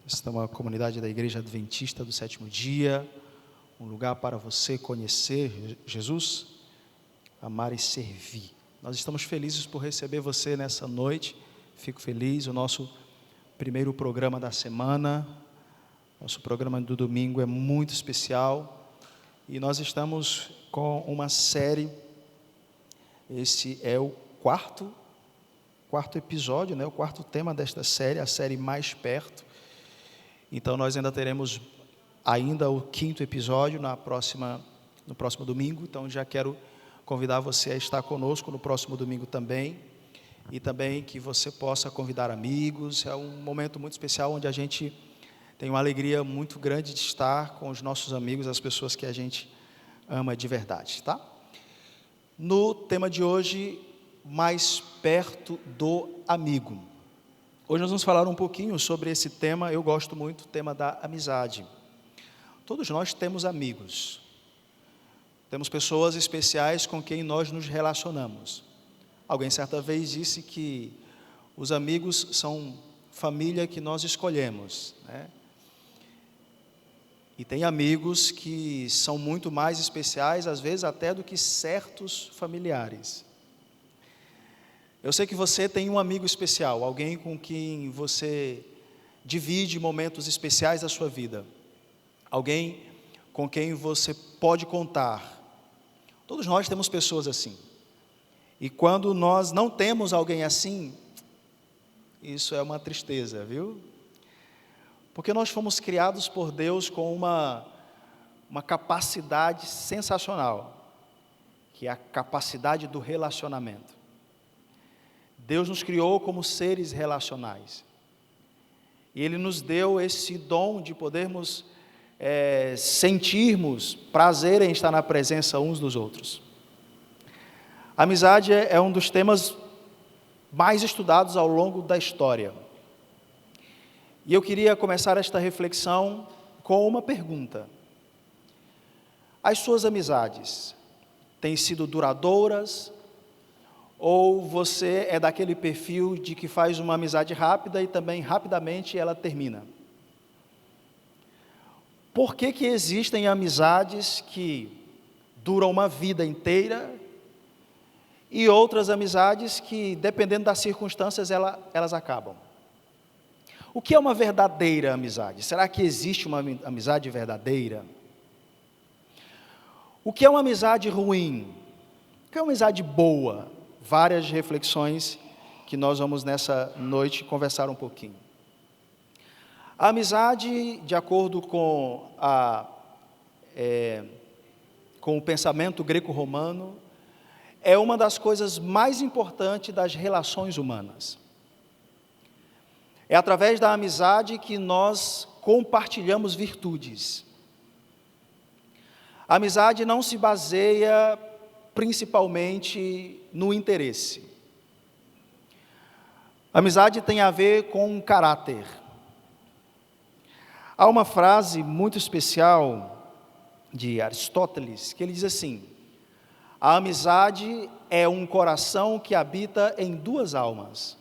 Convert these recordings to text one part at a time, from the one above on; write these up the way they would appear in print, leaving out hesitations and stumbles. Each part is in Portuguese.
Esta é uma comunidade da Igreja Adventista do Sétimo Dia, um lugar para você conhecer Jesus, amar e servir. Nós estamos felizes por receber você nessa noite, fico feliz, o nosso primeiro programa da semana, nosso programa do domingo é muito especial, e nós estamos com uma série, esse é o quarto episódio, o quarto tema desta série, a série Mais Perto. Então nós ainda teremos o quinto episódio no próximo domingo, então já quero convidar você a estar conosco no próximo domingo também, e também que você possa convidar amigos. É um momento muito especial onde a gente tem uma alegria muito grande de estar com os nossos amigos, as pessoas que a gente ama de verdade, tá? No tema de hoje, mais perto do amigo. Hoje nós vamos falar um pouquinho sobre esse tema, eu gosto muito do tema da amizade. Todos nós temos amigos, temos pessoas especiais com quem nós nos relacionamos. Alguém certa vez disse que os amigos são família que nós escolhemos, né? E tem amigos que são muito mais especiais, às vezes até do que certos familiares. Eu sei que você tem um amigo especial, alguém com quem você divide momentos especiais da sua vida, alguém com quem você pode contar. Todos nós temos pessoas assim, e quando nós não temos alguém assim, isso é uma tristeza, viu? Porque nós fomos criados por Deus com uma capacidade sensacional, que é a capacidade do relacionamento. Deus nos criou como seres relacionais, e Ele nos deu esse dom de podermos sentirmos prazer em estar na presença uns dos outros. A amizade é um dos temas mais estudados ao longo da história, e eu queria começar esta reflexão com uma pergunta: as suas amizades têm sido duradouras? Ou você é daquele perfil de que faz uma amizade rápida e também rapidamente ela termina? Por que existem amizades que duram uma vida inteira e outras amizades que, dependendo das circunstâncias, elas acabam? O que é uma verdadeira amizade? Será que existe uma amizade verdadeira? O que é uma amizade ruim? O que é uma amizade boa? Várias reflexões que nós vamos nessa noite conversar um pouquinho. A amizade, de acordo com o pensamento greco-romano, é uma das coisas mais importantes das relações humanas. É através da amizade que nós compartilhamos virtudes. A amizade não se baseia principalmente no interesse. A amizade tem a ver com caráter. Há uma frase muito especial de Aristóteles, que ele diz assim: a amizade é um coração que habita em duas almas.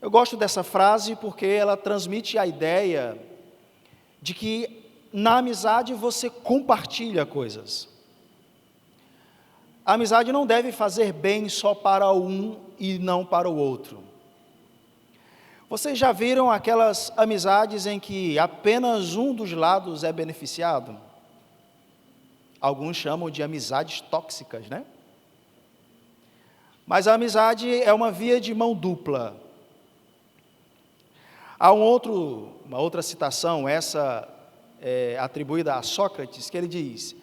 Eu gosto dessa frase porque ela transmite a ideia de que na amizade você compartilha coisas. A amizade não deve fazer bem só para um e não para o outro. Vocês já viram aquelas amizades em que apenas um dos lados é beneficiado? Alguns chamam de amizades tóxicas, né? Mas a amizade é uma via de mão dupla. Há uma outra citação, essa atribuída a Sócrates, que ele diz: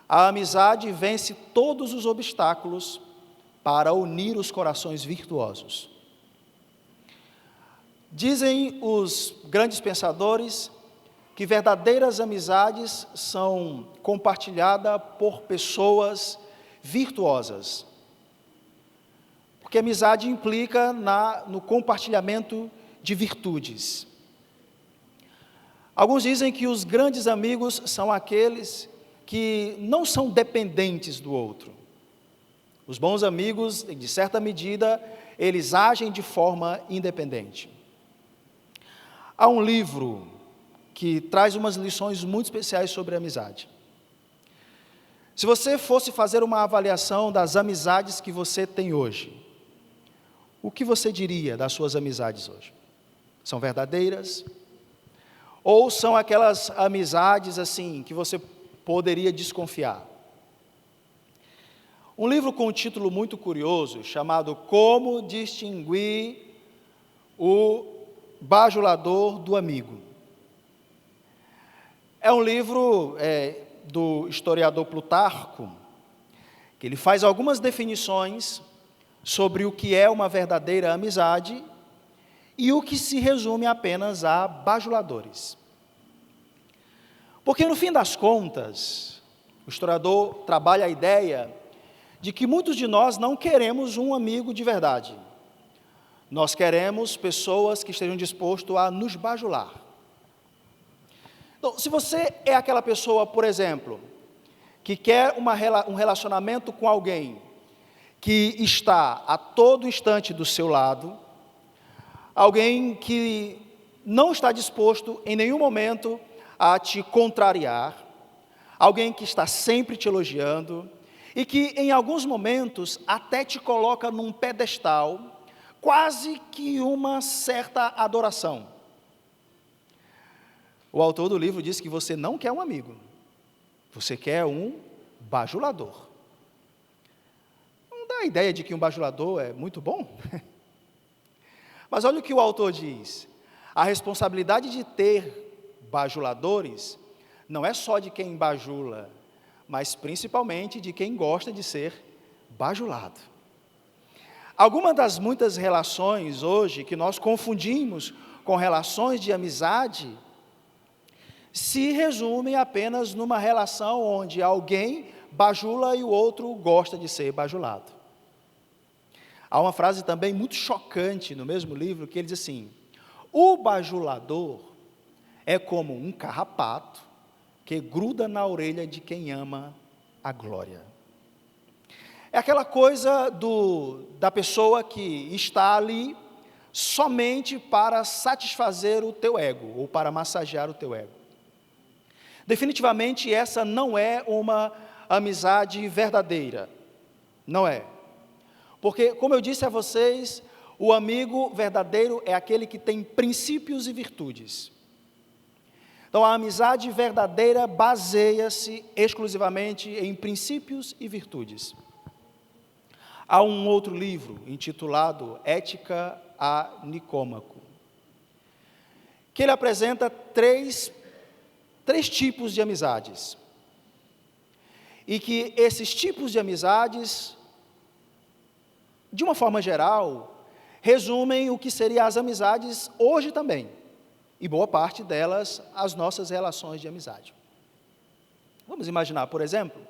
a amizade vence todos os obstáculos para unir os corações virtuosos. Dizem os grandes pensadores que verdadeiras amizades são compartilhadas por pessoas virtuosas, porque amizade implica no compartilhamento de virtudes. Alguns dizem que os grandes amigos são aqueles que não são dependentes do outro. Os bons amigos, de certa medida, eles agem de forma independente. Há um livro que traz umas lições muito especiais sobre a amizade. Se você fosse fazer uma avaliação das amizades que você tem hoje, o que você diria das suas amizades hoje? São verdadeiras? Ou são aquelas amizades assim que você poderia desconfiar? Um livro com um título muito curioso, chamado Como Distinguir o Bajulador do Amigo. É um livro do historiador Plutarco, que ele faz algumas definições sobre o que é uma verdadeira amizade e o que se resume apenas a bajuladores. Porque no fim das contas, o historiador trabalha a ideia de que muitos de nós não queremos um amigo de verdade. Nós queremos pessoas que estejam dispostas a nos bajular. Então, se você é aquela pessoa, por exemplo, que quer um relacionamento com alguém que está a todo instante do seu lado, alguém que não está disposto em nenhum momento a te contrariar, alguém que está sempre te elogiando e que em alguns momentos até te coloca num pedestal, quase que uma certa adoração. O autor do livro diz que você não quer um amigo, você quer um bajulador. Não dá a ideia de que um bajulador é muito bom? Mas olha o que o autor diz: a responsabilidade de ter bajuladores não é só de quem bajula, mas principalmente de quem gosta de ser bajulado. Algumas das muitas relações hoje que nós confundimos com relações de amizade se resumem apenas numa relação onde alguém bajula e o outro gosta de ser bajulado. Há uma frase também muito chocante no mesmo livro que ele diz assim: o bajulador é como um carrapato que gruda na orelha de quem ama a glória. É aquela coisa da pessoa que está ali somente para satisfazer o teu ego, ou para massagear o teu ego. Definitivamente essa não é uma amizade verdadeira, não é. Porque, como eu disse a vocês, o amigo verdadeiro é aquele que tem princípios e virtudes. Então, a amizade verdadeira baseia-se exclusivamente em princípios e virtudes. Há um outro livro intitulado Ética a Nicômaco, que ele apresenta três tipos de amizades. E que esses tipos de amizades, de uma forma geral, resumem o que seriam as amizades hoje também. E boa parte delas, as nossas relações de amizade. Vamos imaginar, por exemplo,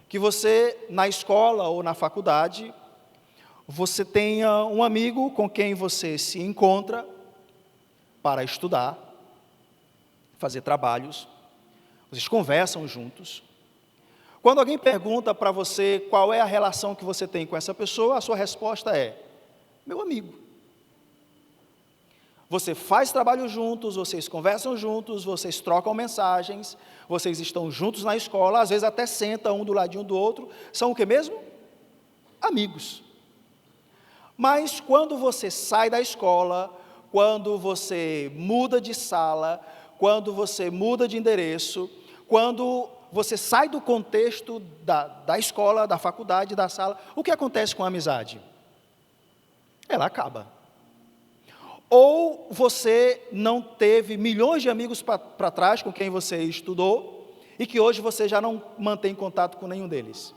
que você, na escola ou na faculdade, você tenha um amigo com quem você se encontra para estudar, fazer trabalhos, vocês conversam juntos. Quando alguém pergunta para você qual é a relação que você tem com essa pessoa, a sua resposta é: meu amigo. Você faz trabalho juntos, vocês conversam juntos, vocês trocam mensagens, vocês estão juntos na escola, às vezes até sentam um do ladinho do outro. São o que mesmo? Amigos. Mas quando você sai da escola, quando você muda de sala, quando você muda de endereço, quando você sai do contexto da escola, da faculdade, da sala, o que acontece com a amizade? Ela acaba. Ou você não teve milhões de amigos para trás com quem você estudou e que hoje você já não mantém contato com nenhum deles.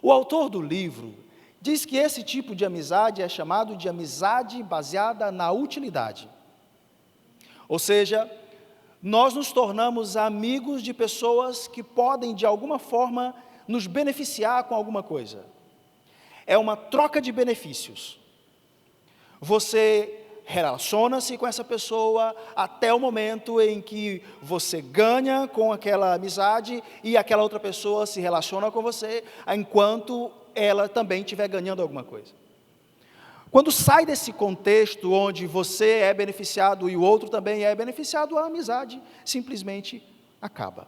O autor do livro diz que esse tipo de amizade é chamado de amizade baseada na utilidade. Ou seja, nós nos tornamos amigos de pessoas que podem, de alguma forma, nos beneficiar com alguma coisa. É uma troca de benefícios. Você relaciona-se com essa pessoa até o momento em que você ganha com aquela amizade e aquela outra pessoa se relaciona com você, enquanto ela também estiver ganhando alguma coisa. Quando sai desse contexto onde você é beneficiado e o outro também é beneficiado, a amizade simplesmente acaba.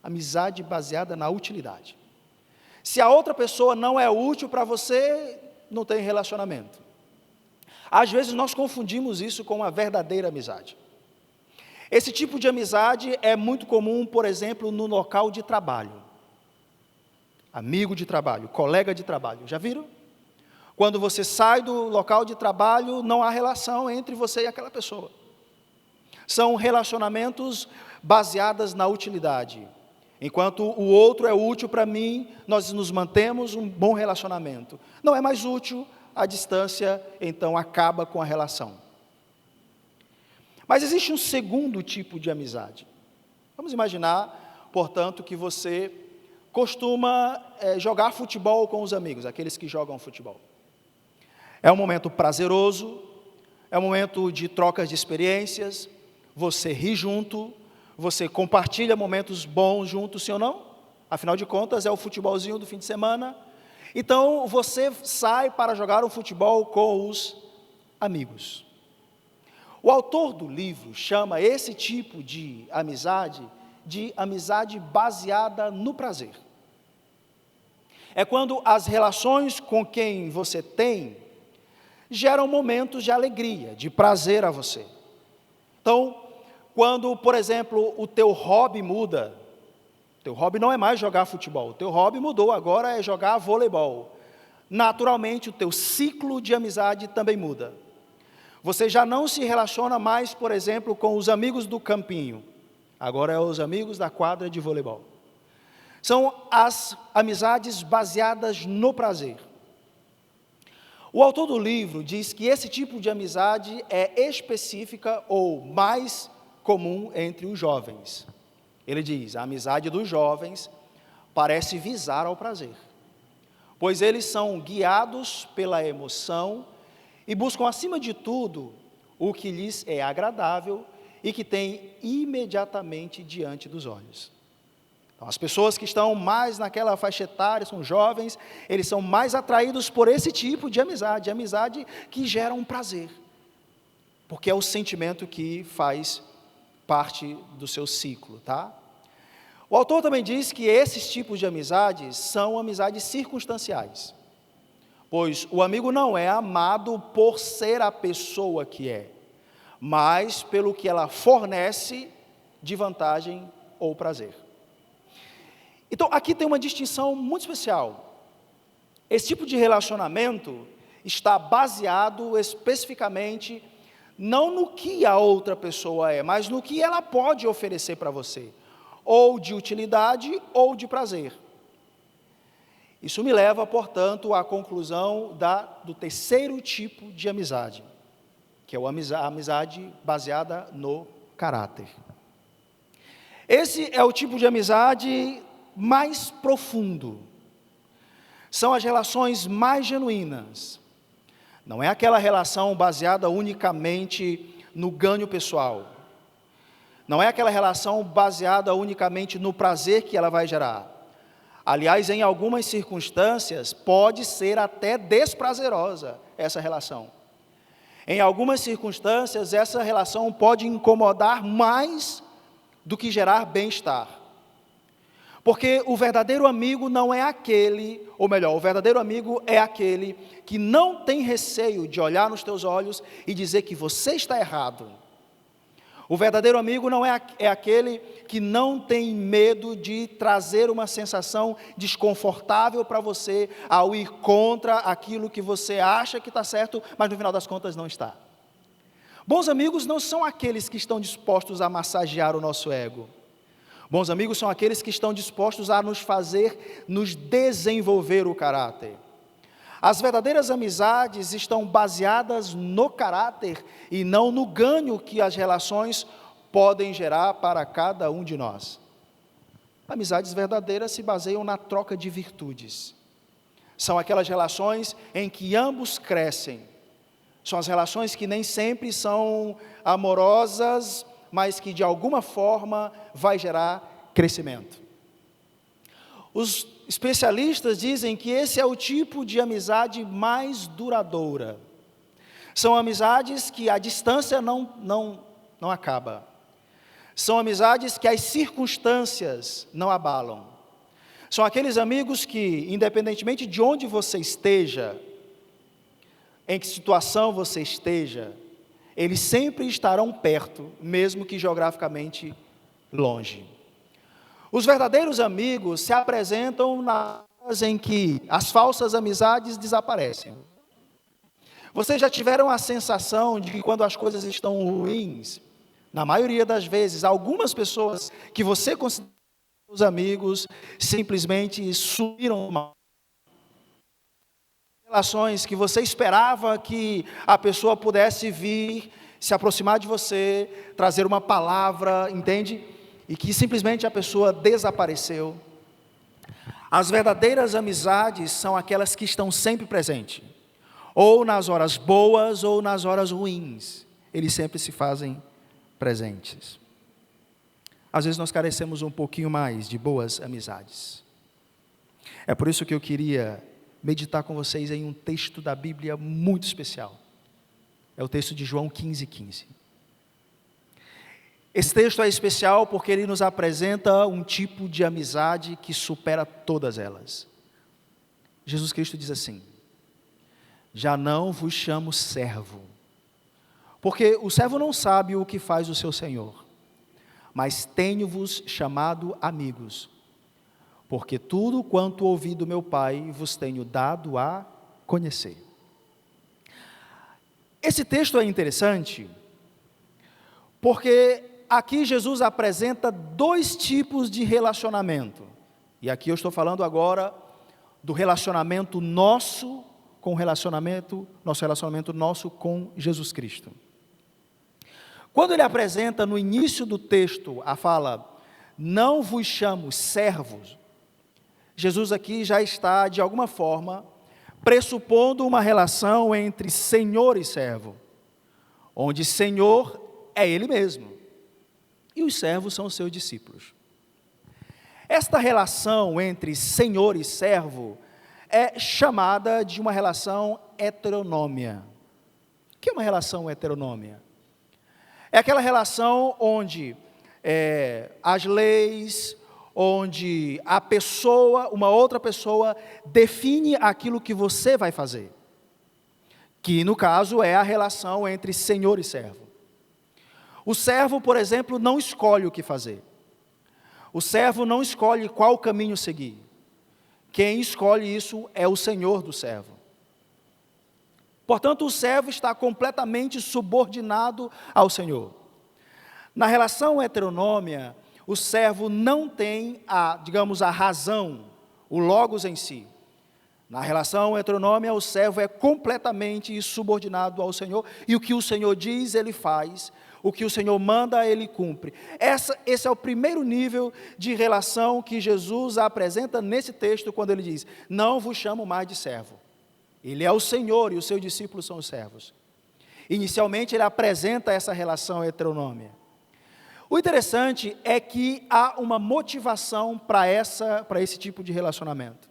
Amizade baseada na utilidade. Se a outra pessoa não é útil para você, não tem relacionamento. Às vezes nós confundimos isso com uma verdadeira amizade. Esse tipo de amizade é muito comum, por exemplo, no local de trabalho. Amigo de trabalho, colega de trabalho, já viram? Quando você sai do local de trabalho, não há relação entre você e aquela pessoa. São relacionamentos baseados na utilidade. Enquanto o outro é útil para mim, nós nos mantemos um bom relacionamento. Não é mais útil, a distância, então acaba com a relação. Mas existe um segundo tipo de amizade. Vamos imaginar, portanto, que você costuma jogar futebol com os amigos, aqueles que jogam futebol. É um momento prazeroso, é um momento de trocas de experiências, você ri junto, você compartilha momentos bons juntos, sim ou não? Afinal de contas, é o futebolzinho do fim de semana. Então, você sai para jogar um futebol com os amigos. O autor do livro chama esse tipo de amizade baseada no prazer. É quando as relações com quem você tem geram momentos de alegria, de prazer a você. Então, quando, por exemplo, o teu hobby muda, teu hobby não é mais jogar futebol, o teu hobby mudou, agora é jogar voleibol. Naturalmente, o teu ciclo de amizade também muda. Você já não se relaciona mais, por exemplo, com os amigos do campinho, agora é os amigos da quadra de voleibol. São as amizades baseadas no prazer. O autor do livro diz que esse tipo de amizade é específica ou mais comum entre os jovens. Ele diz, a amizade dos jovens parece visar ao prazer, pois eles são guiados pela emoção e buscam, acima de tudo, o que lhes é agradável e que tem imediatamente diante dos olhos. Então, as pessoas que estão mais naquela faixa etária, são jovens, eles são mais atraídos por esse tipo de amizade que gera um prazer, porque é o sentimento que faz parte do seu ciclo, tá? O autor também diz que esses tipos de amizades são amizades circunstanciais, pois o amigo não é amado por ser a pessoa que é, mas pelo que ela fornece de vantagem ou prazer. Então, aqui tem uma distinção muito especial. Esse tipo de relacionamento está baseado especificamente não no que a outra pessoa é, mas no que ela pode oferecer para você, ou de utilidade ou de prazer. Isso me leva, portanto, à conclusão do terceiro tipo de amizade, que é a amizade baseada no caráter. Esse é o tipo de amizade mais profundo. São as relações mais genuínas. Não é aquela relação baseada unicamente no ganho pessoal. Não é aquela relação baseada unicamente no prazer que ela vai gerar. Aliás, em algumas circunstâncias, pode ser até desprazerosa essa relação. Em algumas circunstâncias, essa relação pode incomodar mais do que gerar bem-estar. Porque o verdadeiro amigo não é aquele, ou melhor, o verdadeiro amigo é aquele que não tem receio de olhar nos teus olhos e dizer que você está errado. O verdadeiro amigo não é aquele que não tem medo de trazer uma sensação desconfortável para você ao ir contra aquilo que você acha que está certo, mas no final das contas não está. Bons amigos não são aqueles que estão dispostos a massagear o nosso ego. Bons amigos são aqueles que estão dispostos a nos desenvolver o caráter. As verdadeiras amizades estão baseadas no caráter e não no ganho que as relações podem gerar para cada um de nós. Amizades verdadeiras se baseiam na troca de virtudes. São aquelas relações em que ambos crescem. São as relações que nem sempre são amorosas, mas que de alguma forma vai gerar crescimento. Os especialistas dizem que esse é o tipo de amizade mais duradoura. São amizades que a distância não acaba. São amizades que as circunstâncias não abalam. São aqueles amigos que, independentemente de onde você esteja, em que situação você esteja, eles sempre estarão perto, mesmo que geograficamente longe. Os verdadeiros amigos se apresentam nas horas em que as falsas amizades desaparecem. Vocês já tiveram a sensação de que quando as coisas estão ruins, na maioria das vezes, algumas pessoas que você considera os amigos simplesmente sumiram? Relações que você esperava que a pessoa pudesse vir, se aproximar de você, trazer uma palavra, entende? E que simplesmente a pessoa desapareceu. As verdadeiras amizades são aquelas que estão sempre presentes, ou nas horas boas ou nas horas ruins, eles sempre se fazem presentes. Às vezes nós carecemos um pouquinho mais de boas amizades. É por isso que eu queria meditar com vocês em um texto da Bíblia muito especial. É o texto de João 15:15. Esse texto é especial porque ele nos apresenta um tipo de amizade que supera todas elas. Jesus Cristo diz assim: já não vos chamo servo, porque o servo não sabe o que faz o seu senhor, mas tenho-vos chamado amigos, porque tudo quanto ouvi do meu Pai vos tenho dado a conhecer. Esse texto é interessante, porque aqui Jesus apresenta dois tipos de relacionamento, e aqui eu estou falando agora do relacionamento nosso com nosso relacionamento com Jesus Cristo. Quando ele apresenta no início do texto a fala, não vos chamo servos, Jesus aqui já está, de alguma forma, pressupondo uma relação entre Senhor e servo, onde Senhor é Ele mesmo, e os servos são os seus discípulos. Esta relação entre Senhor e servo é chamada de uma relação heteronômia. O que é uma relação heteronômia? É aquela relação onde as leis, onde a pessoa, uma outra pessoa, define aquilo que você vai fazer. Que, no caso, é a relação entre senhor e servo. O servo, por exemplo, não escolhe o que fazer. O servo não escolhe qual caminho seguir. Quem escolhe isso é o senhor do servo. Portanto, o servo está completamente subordinado ao senhor. Na relação heteronômia, o servo não tem a razão, o logos em si. Na relação heteronômia, o servo é completamente subordinado ao Senhor, e o que o Senhor diz, ele faz, o que o Senhor manda, ele cumpre. Esse é o primeiro nível de relação que Jesus apresenta nesse texto, quando ele diz, não vos chamo mais de servo. Ele é o Senhor e os seus discípulos são os servos. Inicialmente, ele apresenta essa relação heteronômia. O interessante é que há uma motivação para esse tipo de relacionamento.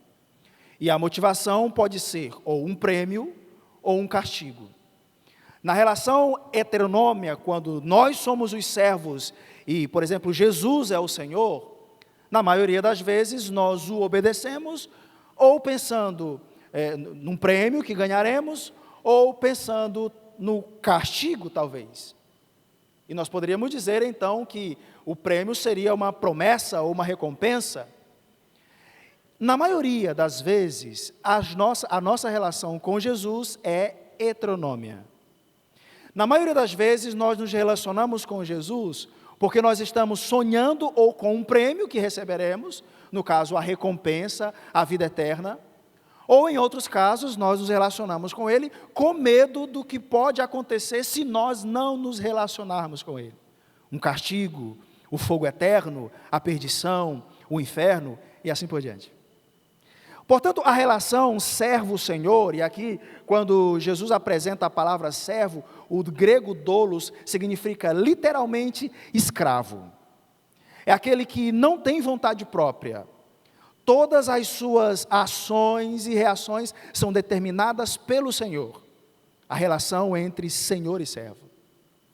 E a motivação pode ser ou um prêmio ou um castigo. Na relação heteronômia, quando nós somos os servos e, por exemplo, Jesus é o Senhor, na maioria das vezes nós o obedecemos, ou pensando num prêmio que ganharemos, ou pensando no castigo, talvez. E nós poderíamos dizer, então, que o prêmio seria uma promessa ou uma recompensa. Na maioria das vezes, a nossa relação com Jesus é heteronômia. Na maioria das vezes, nós nos relacionamos com Jesus porque nós estamos sonhando ou com um prêmio que receberemos, no caso, a recompensa, a vida eterna, ou em outros casos, nós nos relacionamos com Ele com medo do que pode acontecer se nós não nos relacionarmos com Ele. Um castigo, o fogo eterno, a perdição, o inferno e assim por diante. Portanto, a relação servo-senhor, e aqui, quando Jesus apresenta a palavra servo, o grego doulos significa literalmente escravo. É aquele que não tem vontade própria. Todas as suas ações e reações são determinadas pelo Senhor. a relação entre senhor e servo.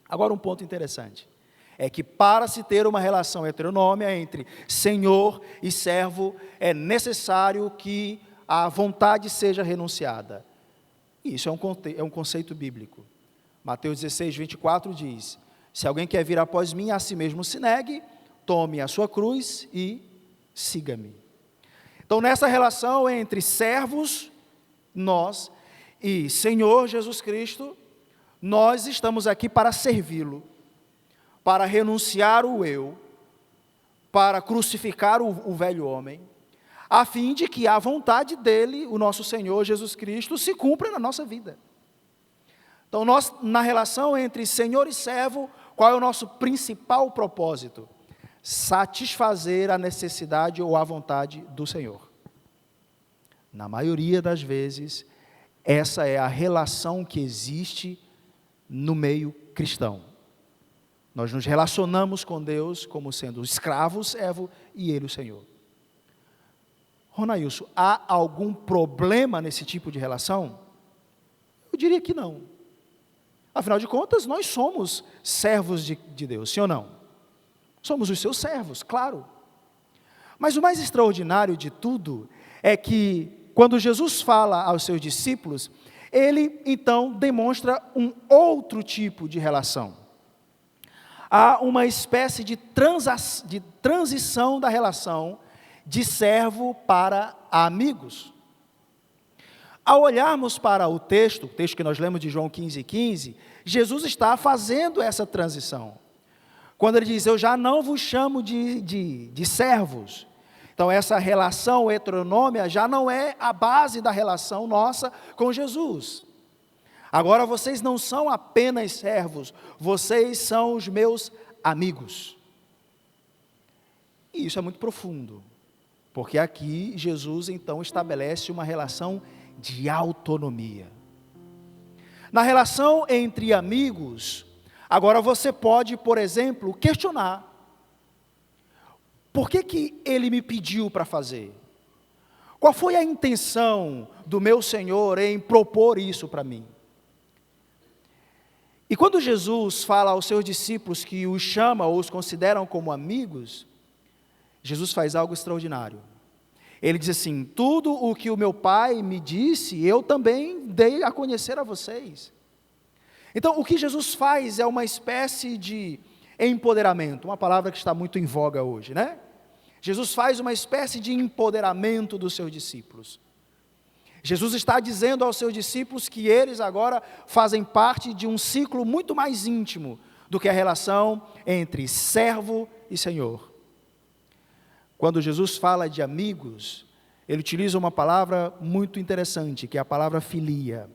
Agora um ponto interessante, é que para se ter uma relação heteronômia entre senhor e servo, é necessário que a vontade seja renunciada. Isso é um conceito bíblico. Mateus 16, 24 diz, se alguém quer vir após mim, a si mesmo se negue, tome a sua cruz e siga-me. Então, nessa relação entre servos, nós, e Senhor Jesus Cristo, nós estamos aqui para servi-lo, para renunciar o eu, para crucificar o velho homem, a fim de que a vontade dele, o nosso Senhor Jesus Cristo, se cumpra na nossa vida. Então, nós, na relação entre Senhor e servo, qual é o nosso principal propósito? Satisfazer a necessidade ou a vontade do Senhor. Na maioria das vezes, essa é a relação que existe no meio cristão. Nós nos relacionamos com Deus como sendo o escravo, o servo e Ele o Senhor. Ronailson, há algum problema nesse tipo de relação? Eu diria que não. Afinal de contas, nós somos servos de Deus, sim ou não? Somos os seus servos, claro. Mas o mais extraordinário de tudo é que, quando Jesus fala aos seus discípulos, ele então demonstra um outro tipo de relação. Há uma espécie de transição da relação de servo para amigos. Ao olharmos para o texto que nós lemos de João 15:15, Jesus está fazendo essa transição. Quando ele diz, eu já não vos chamo de servos. Então, essa relação heteronômia já não é a base da relação nossa com Jesus. Agora, vocês não são apenas servos, vocês são os meus amigos. E isso é muito profundo, porque aqui Jesus, então, estabelece uma relação de autonomia. Na relação entre amigos, agora você pode, por exemplo, questionar, por que ele me pediu para fazer? Qual foi a intenção do meu Senhor em propor isso para mim? E quando Jesus fala aos seus discípulos que os chama ou os consideram como amigos, Jesus faz algo extraordinário. Ele diz assim, tudo o que o meu Pai me disse, eu também dei a conhecer a vocês. Então, o que Jesus faz é uma espécie de empoderamento, uma palavra que está muito em voga hoje, né? Jesus faz uma espécie de empoderamento dos seus discípulos. Jesus está dizendo aos seus discípulos que eles agora fazem parte de um ciclo muito mais íntimo do que a relação entre servo e Senhor. Quando Jesus fala de amigos, ele utiliza uma palavra muito interessante, que é a palavra filia.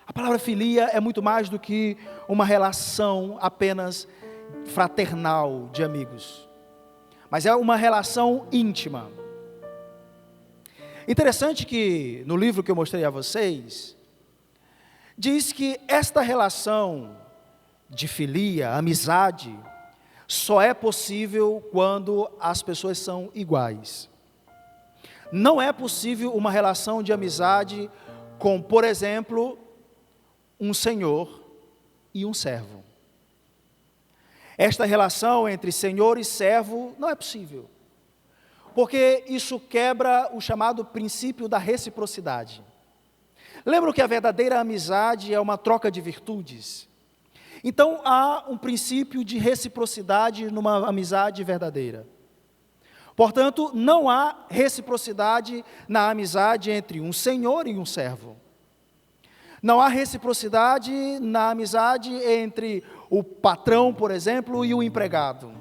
A palavra filia é muito mais do que uma relação apenas fraternal de amigos, mas é uma relação íntima. Interessante que no livro que eu mostrei a vocês, diz que esta relação de filia, amizade, só é possível quando as pessoas são iguais. Não é possível uma relação de amizade com, por exemplo, um senhor e um servo. Esta relação entre senhor e servo não é possível, porque isso quebra o chamado princípio da reciprocidade. Lembram que a verdadeira amizade é uma troca de virtudes? Então há um princípio de reciprocidade numa amizade verdadeira. Portanto, não há reciprocidade na amizade entre um senhor e um servo. Não há reciprocidade na amizade entre o patrão, por exemplo, e o empregado.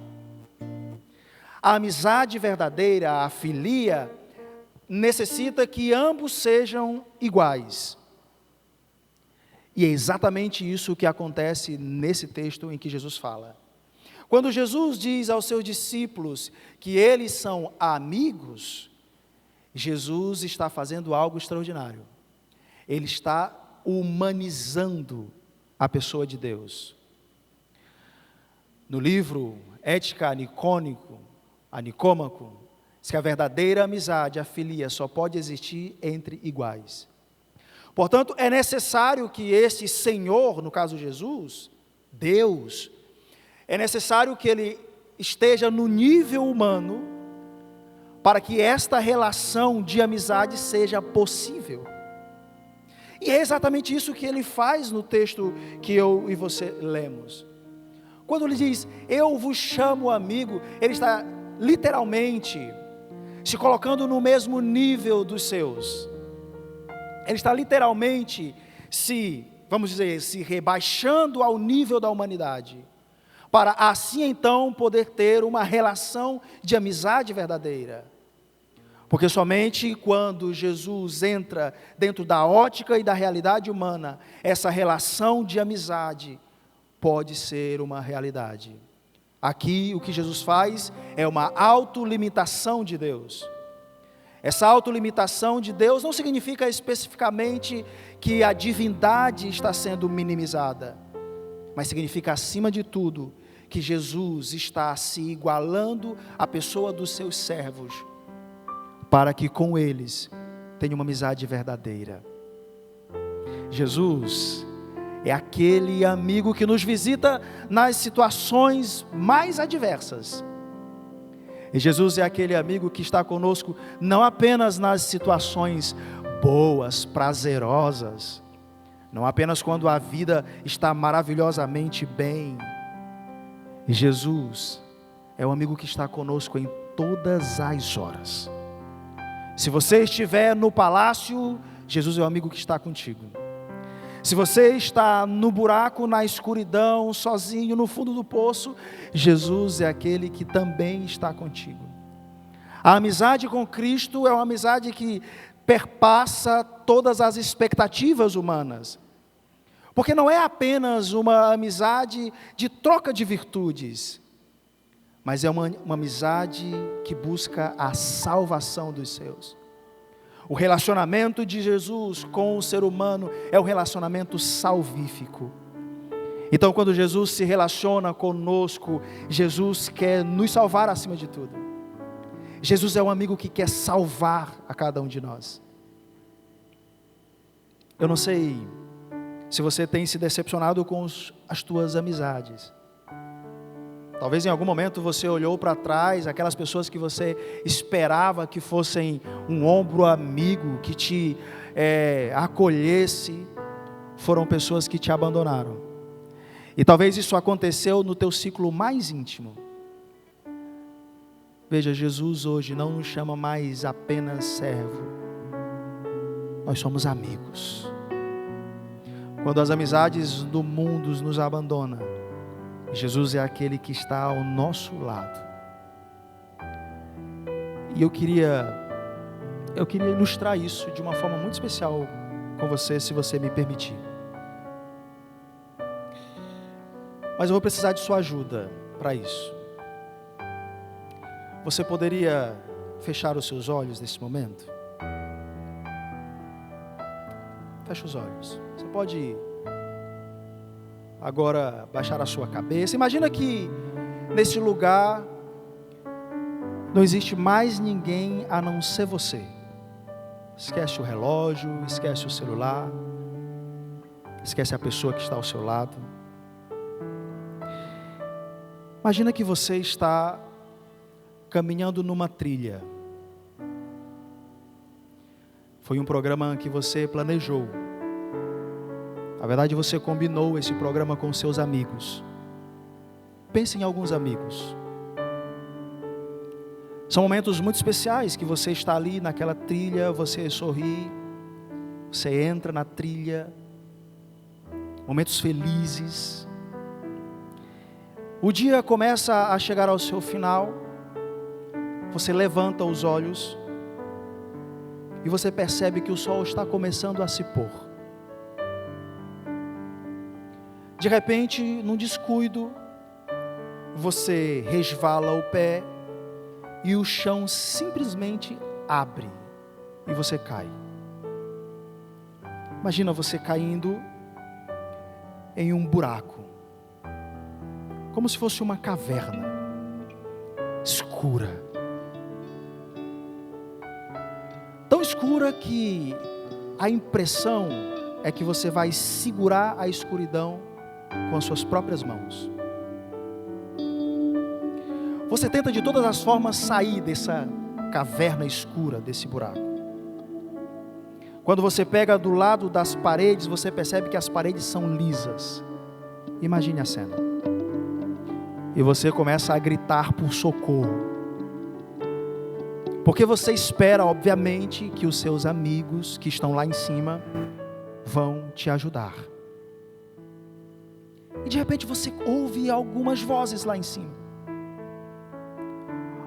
A amizade verdadeira, a filia, necessita que ambos sejam iguais. E é exatamente isso que acontece nesse texto em que Jesus fala. Quando Jesus diz aos seus discípulos que eles são amigos, Jesus está fazendo algo extraordinário. Ele está humanizando a pessoa de Deus. No livro Ética a Nicômaco, diz que a verdadeira amizade, a filia, só pode existir entre iguais. Portanto, é necessário que esse Senhor, no caso Jesus, Deus, é necessário que Ele esteja no nível humano para que esta relação de amizade seja possível. E é exatamente isso que Ele faz no texto que eu e você lemos. Quando Ele diz, eu vos chamo amigo, Ele está literalmente se colocando no mesmo nível dos seus. Ele está literalmente vamos dizer, se rebaixando ao nível da humanidade, para assim então poder ter uma relação de amizade verdadeira. Porque somente quando Jesus entra dentro da ótica e da realidade humana, essa relação de amizade pode ser uma realidade. Aqui o que Jesus faz é uma autolimitação de Deus. Essa autolimitação de Deus não significa especificamente que a divindade está sendo minimizada, mas significa acima de tudo que Jesus está se igualando à pessoa dos seus servos, para que com eles tenha uma amizade verdadeira. Jesus é aquele amigo que nos visita nas situações mais adversas. E Jesus é aquele amigo que está conosco não apenas nas situações boas, prazerosas, não apenas quando a vida está maravilhosamente bem. E Jesus é o amigo que está conosco em todas as horas. Se você estiver no palácio, Jesus é o amigo que está contigo. Se você está no buraco, na escuridão, sozinho, no fundo do poço, Jesus é aquele que também está contigo. A amizade com Cristo é uma amizade que perpassa todas as expectativas humanas. Porque não é apenas uma amizade de troca de virtudes, mas é uma amizade que busca a salvação dos seus. O relacionamento de Jesus com o ser humano é um relacionamento salvífico. Então, quando Jesus se relaciona conosco, Jesus quer nos salvar acima de tudo. Jesus é um amigo que quer salvar a cada um de nós. Eu não sei se você tem se decepcionado com as tuas amizades. Talvez em algum momento você olhou para trás, aquelas pessoas que você esperava que fossem um ombro amigo, que te acolhesse, foram pessoas que te abandonaram. E talvez isso aconteceu no teu ciclo mais íntimo. Veja, Jesus hoje não nos chama mais apenas servo. Nós somos amigos. Quando as amizades do mundo nos abandonam, Jesus é aquele que está ao nosso lado. E eu queria ilustrar isso de uma forma muito especial com você, se você me permitir. Mas eu vou precisar de sua ajuda para isso. Você poderia fechar os seus olhos nesse momento? Feche os olhos. Você pode agora baixar a sua cabeça. Imagina que nesse lugar não existe mais ninguém a não ser você. Esquece o relógio, esquece o celular, esquece a pessoa que está ao seu lado. Imagina que você está caminhando numa trilha. Foi um programa que você planejou. Na verdade, você combinou esse programa com seus amigos. Pense em alguns amigos. São momentos muito especiais que você está ali naquela trilha, você sorri, você entra na trilha. Momentos felizes. O dia começa a chegar ao seu final. Você levanta os olhos e você percebe que o sol está começando a se pôr. De repente, num descuido, você resvala o pé e o chão simplesmente abre e você cai. Imagina você caindo em um buraco, como se fosse uma caverna escura. Tão escura que a impressão é que você vai segurar a escuridão com as suas próprias mãos. Você tenta de todas as formas sair dessa caverna escura, desse buraco. Quando você pega do lado das paredes, você percebe que as paredes são lisas. Imagine a cena. E você começa a gritar por socorro. Porque você espera, obviamente, que os seus amigos que estão lá em cima vão te ajudar. E de repente você ouve algumas vozes lá em cima.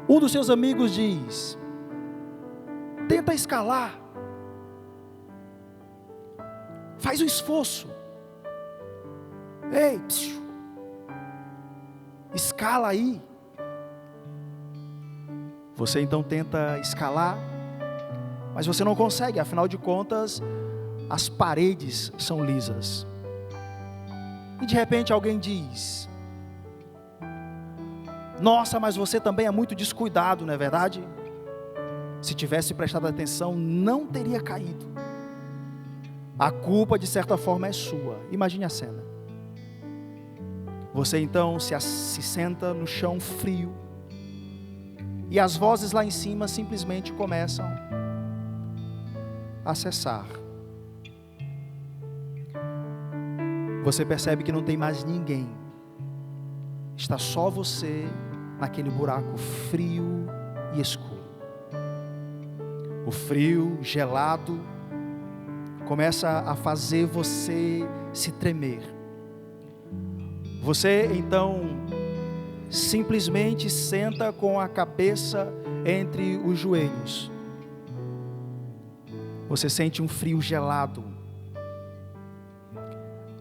Um dos seus amigos diz: tenta escalar. Faz o esforço. Ei, escala aí. Você então tenta escalar, mas você não consegue, afinal de contas, as paredes são lisas. E de repente alguém diz: nossa, mas você também é muito descuidado, não é verdade? Se tivesse prestado atenção, não teria caído. A culpa, de certa forma, é sua. Imagine a cena. Você então se senta no chão frio, e as vozes lá em cima simplesmente começam a cessar. Você percebe que não tem mais ninguém. Está só você naquele buraco frio e escuro. O frio, gelado, começa a fazer você se tremer. Você então simplesmente senta com a cabeça entre os joelhos. Você sente um frio gelado.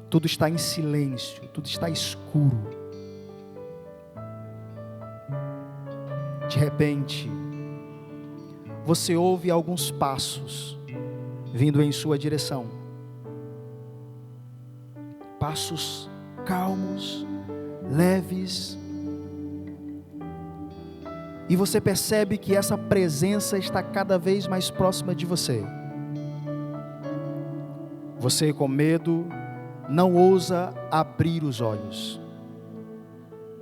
Tudo está em silêncio, tudo está escuro. De repente, você ouve alguns passos vindo em sua direção. Passos calmos, leves. E você percebe que essa presença está cada vez mais próxima de você. Você, com medo, não ousa abrir os olhos.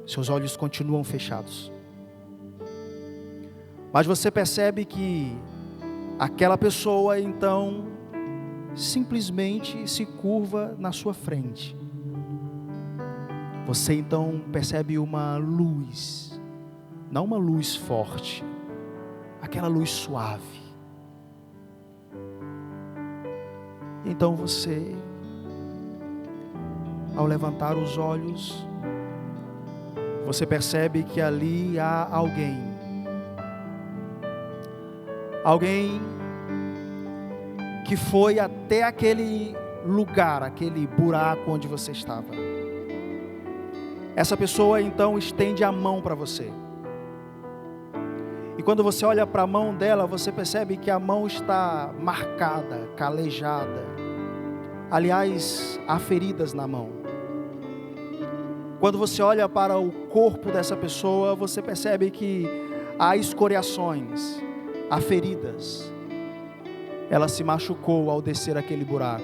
Seus olhos continuam fechados. Mas você percebe que aquela pessoa então simplesmente se curva na sua frente. Você então percebe uma luz, não uma luz forte, aquela luz suave. Então você, ao levantar os olhos, você percebe que ali há alguém que foi até aquele lugar, aquele buraco onde você estava. Essa pessoa então estende a mão para você. E quando você olha para a mão dela, você percebe que a mão está marcada, calejada. Aliás, há feridas na mão. Quando você olha para o corpo dessa pessoa, você percebe que há escoriações, há feridas. Ela se machucou ao descer aquele buraco.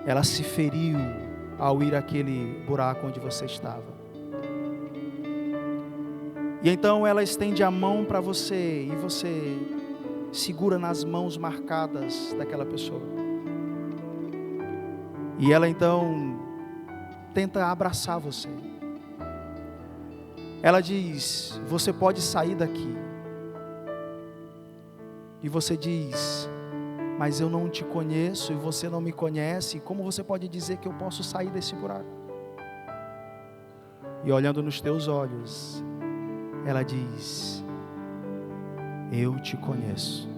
Ela se feriu ao ir àquele buraco onde você estava. E então ela estende a mão para você, e você segura nas mãos marcadas daquela pessoa. E ela então tenta abraçar você. Ela diz: você pode sair daqui. E você diz: mas eu não te conheço e você não me conhece, como você pode dizer que eu posso sair desse buraco? E olhando nos teus olhos, ela diz: eu te conheço.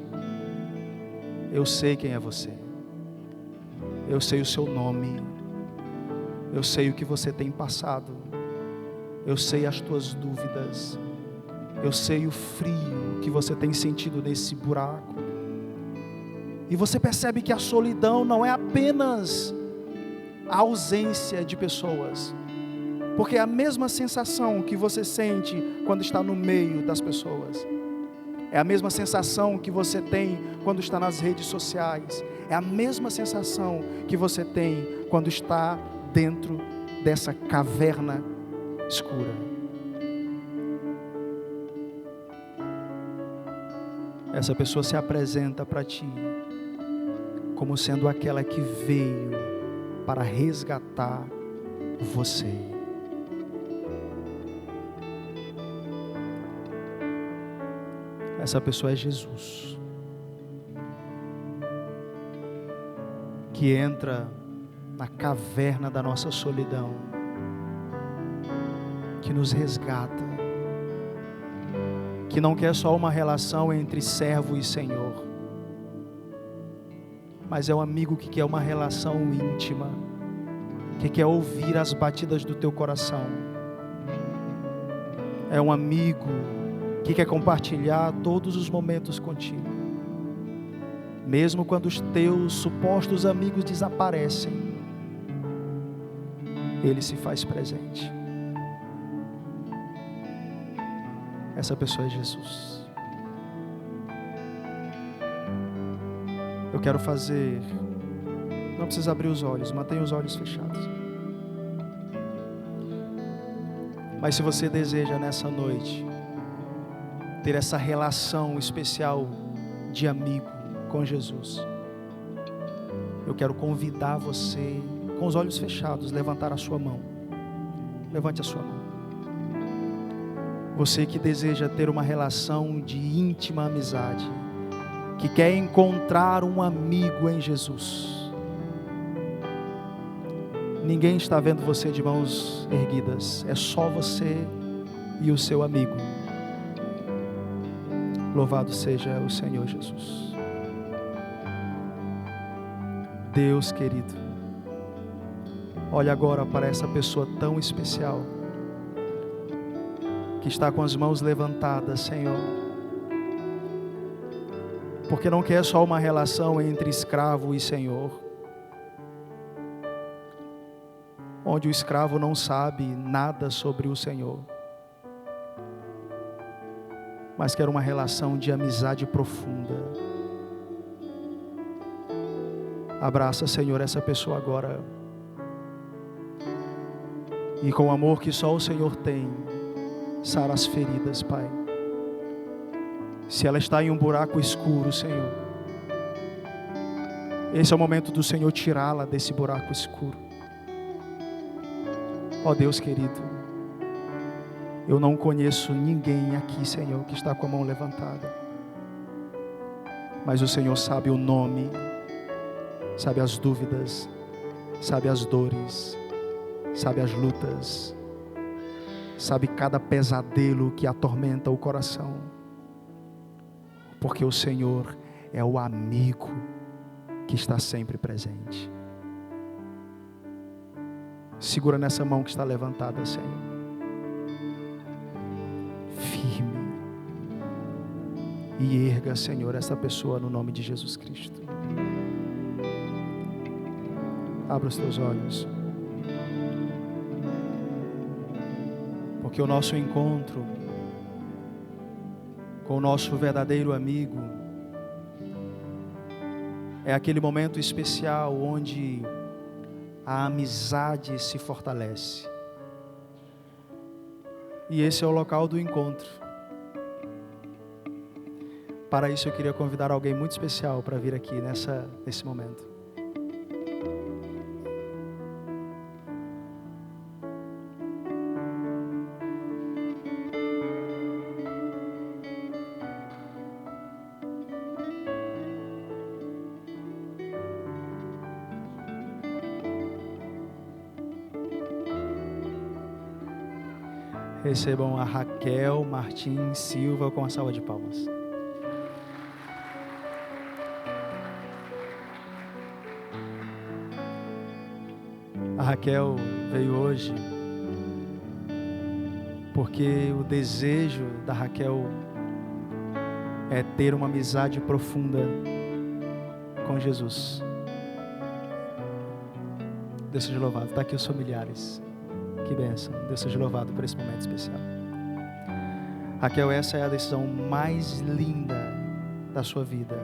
Eu sei quem é você. Eu sei o seu nome. Eu sei o que você tem passado. Eu sei as tuas dúvidas. Eu sei o frio que você tem sentido nesse buraco. E você percebe que a solidão não é apenas a ausência de pessoas, porque é a mesma sensação que você sente quando está no meio das pessoas. É a mesma sensação que você tem quando está nas redes sociais. É a mesma sensação que você tem quando está dentro dessa caverna escura. Essa pessoa se apresenta para ti como sendo aquela que veio para resgatar você. Essa pessoa é Jesus, que entra na caverna da nossa solidão, que nos resgata, que não quer só uma relação entre servo e senhor, mas é um amigo que quer uma relação íntima, que quer ouvir as batidas do teu coração. É um amigo que quer compartilhar todos os momentos contigo, mesmo quando os teus supostos amigos desaparecem, Ele se faz presente. Essa pessoa é Jesus. Eu quero fazer, não precisa abrir os olhos, mantenha os olhos fechados. Mas se você deseja nessa noite ter essa relação especial de amigo com Jesus, eu quero convidar você, com os olhos fechados, levantar a sua mão. Levante a sua mão. Você que deseja ter uma relação de íntima amizade, que quer encontrar um amigo em Jesus. Ninguém está vendo você de mãos erguidas, é só você e o seu amigo. Louvado seja o Senhor Jesus. Deus querido, olha agora para essa pessoa tão especial, que está com as mãos levantadas, Senhor, porque não quer só uma relação entre escravo e senhor, onde o escravo não sabe nada sobre o Senhor, mas quer uma relação de amizade profunda. Abraça, Senhor, essa pessoa agora, e com o amor que só o Senhor tem, sara as feridas, Pai. Se ela está em um buraco escuro, Senhor, esse é o momento do Senhor tirá-la desse buraco escuro. Ó Deus querido, eu não conheço ninguém aqui, Senhor, que está com a mão levantada, mas o Senhor sabe o nome, sabe as dúvidas, sabe as dores, sabe as lutas, sabe cada pesadelo que atormenta o coração, porque o Senhor é o amigo que está sempre presente. Segura nessa mão que está levantada, Senhor, firme, e erga, Senhor, essa pessoa no nome de Jesus Cristo. Abra os teus olhos, porque o nosso encontro com o nosso verdadeiro amigo é aquele momento especial onde a amizade se fortalece, e esse é o local do encontro. Para isso eu queria convidar alguém muito especial para vir aqui nesse momento. Recebam a Raquel Martins Silva com a salva de palmas. A Raquel veio hoje porque o desejo da Raquel é ter uma amizade profunda com Jesus. Deus seja louvado. Está aqui os familiares. Que bênção. Deus seja louvado por esse momento especial. Raquel, essa é a decisão mais linda da sua vida.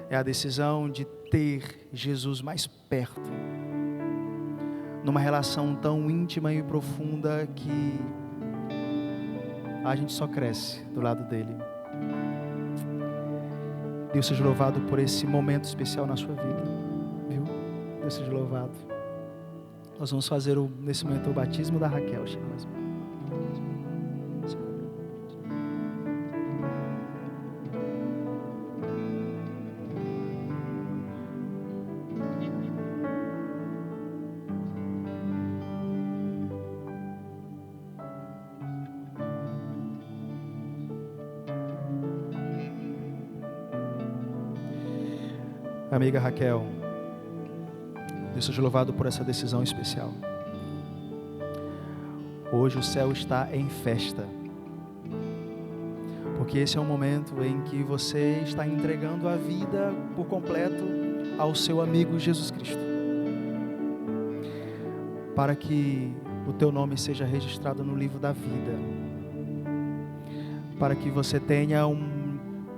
É a decisão de ter Jesus mais perto, numa relação tão íntima e profunda que a gente só cresce do lado dele. Deus seja louvado por esse momento especial na sua vida, viu? Deus seja louvado. Nós vamos fazer nesse momento o batismo da Raquel. Chega mais. Amiga Raquel, Deus seja louvado por essa decisão especial. Hoje o céu está em festa, porque esse é um momento em que você está entregando a vida por completo ao seu amigo Jesus Cristo, para que o teu nome seja registrado no livro da vida, para que você tenha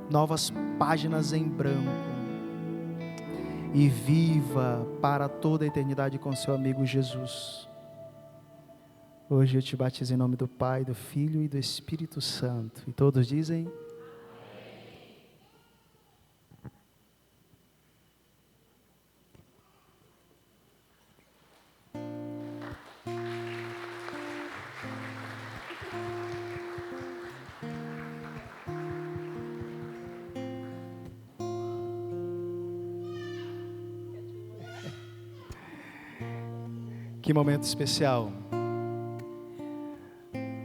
novas páginas em branco e viva para toda a eternidade com seu amigo Jesus. Hoje eu te batizo em nome do Pai, do Filho e do Espírito Santo. E todos dizem: que momento especial.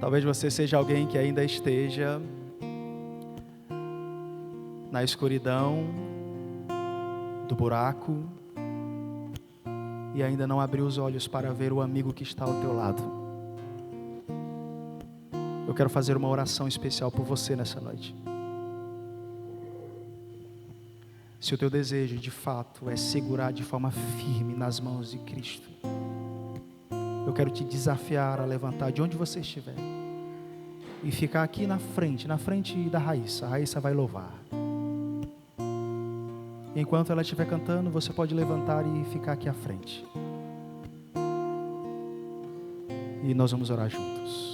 Talvez você seja alguém que ainda esteja na escuridão do buraco e ainda não abriu os olhos para ver o amigo que está ao teu lado. Eu quero fazer uma oração especial por você nessa noite. Se o teu desejo de fato é segurar de forma firme nas mãos de Cristo, eu quero te desafiar a levantar de onde você estiver e ficar aqui na frente da Raíssa. A Raíssa vai louvar. Enquanto ela estiver cantando, você pode levantar e ficar aqui à frente. E nós vamos orar juntos.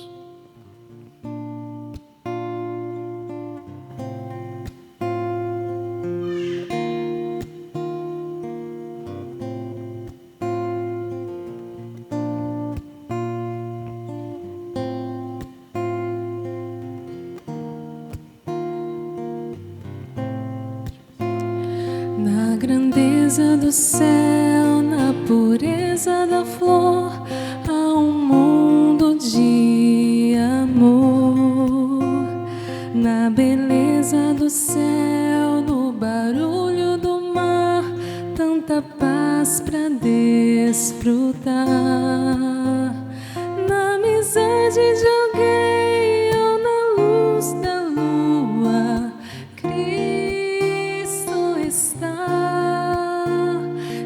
Na grandeza do céu, na pureza da flor, há um mundo de amor. Na beleza do céu, no barulho do mar, tanta paz pra desfrutar. Na amizade de alguém ou na luz da lua, Cristo está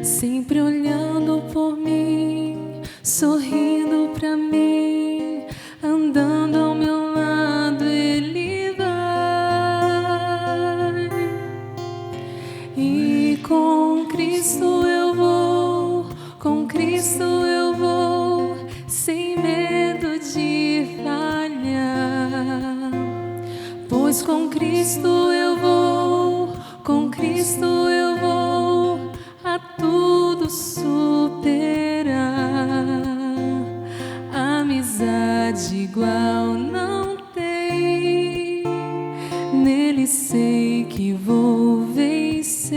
sempre olhando por mim, sorrindo pra mim, andando ao meu lado, Ele vai. E com Cristo eu vou, com Cristo eu vou, sem medo de falhar. Pois com Cristo eu vou, com Cristo eu vou a tudo superar. Amizade igual não tem, nele sei que vou vencer.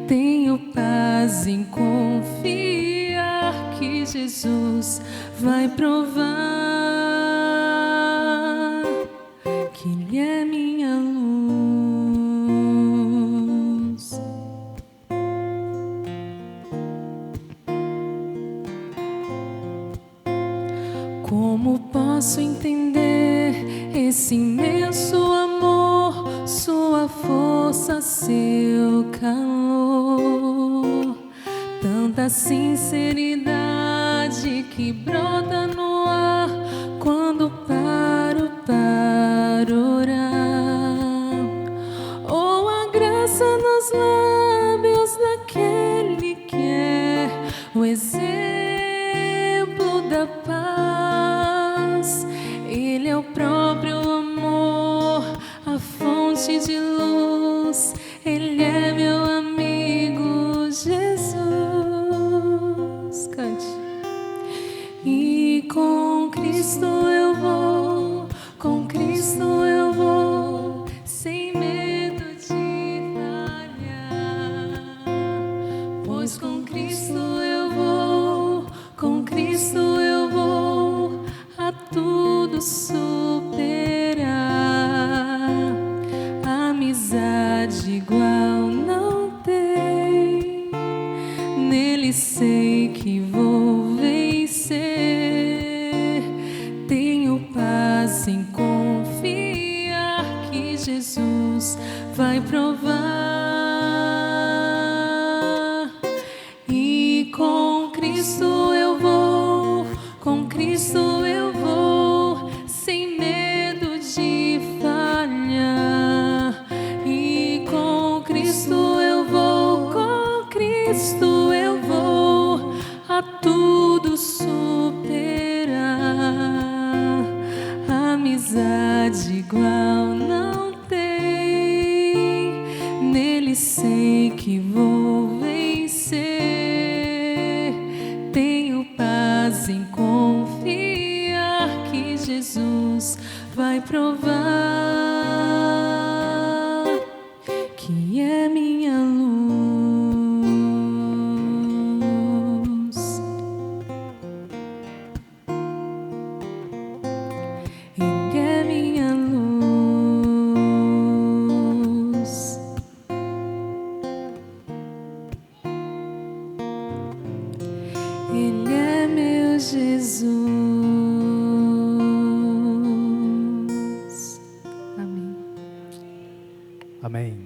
Tenho paz em confiar que Jesus vai provar que Ele é minha luz. Como posso entender esse imenso amor, sua força, seu calor, tanta sinceridade que brota no ar quando passa para orar, ou a graça nos lábios daquele que é o exemplo da paz. Ele é o próprio amor, a fonte de luz. Ele é meu amigo Jesus. Cante. E com Cristo eu vou, com Cristo eu vou, sem medo de falhar. Pois com Cristo eu vou, com Cristo eu vou a tudo superar. Amizade igual não tem, nele sei que vou vencer. Tenho paz em confiar que Jesus vai provar. E com Cristo eu vou, com Cristo eu vou, sem medo de falhar. E com Cristo eu vou, com Cristo eu vou a tudo superar. Amizade igual não tem, nele sei que vou vencer. Tenho paz em confiar que Jesus vai provar que é minha luz. Ele é minha luz. Ele é meu Jesus. Amém. Amém.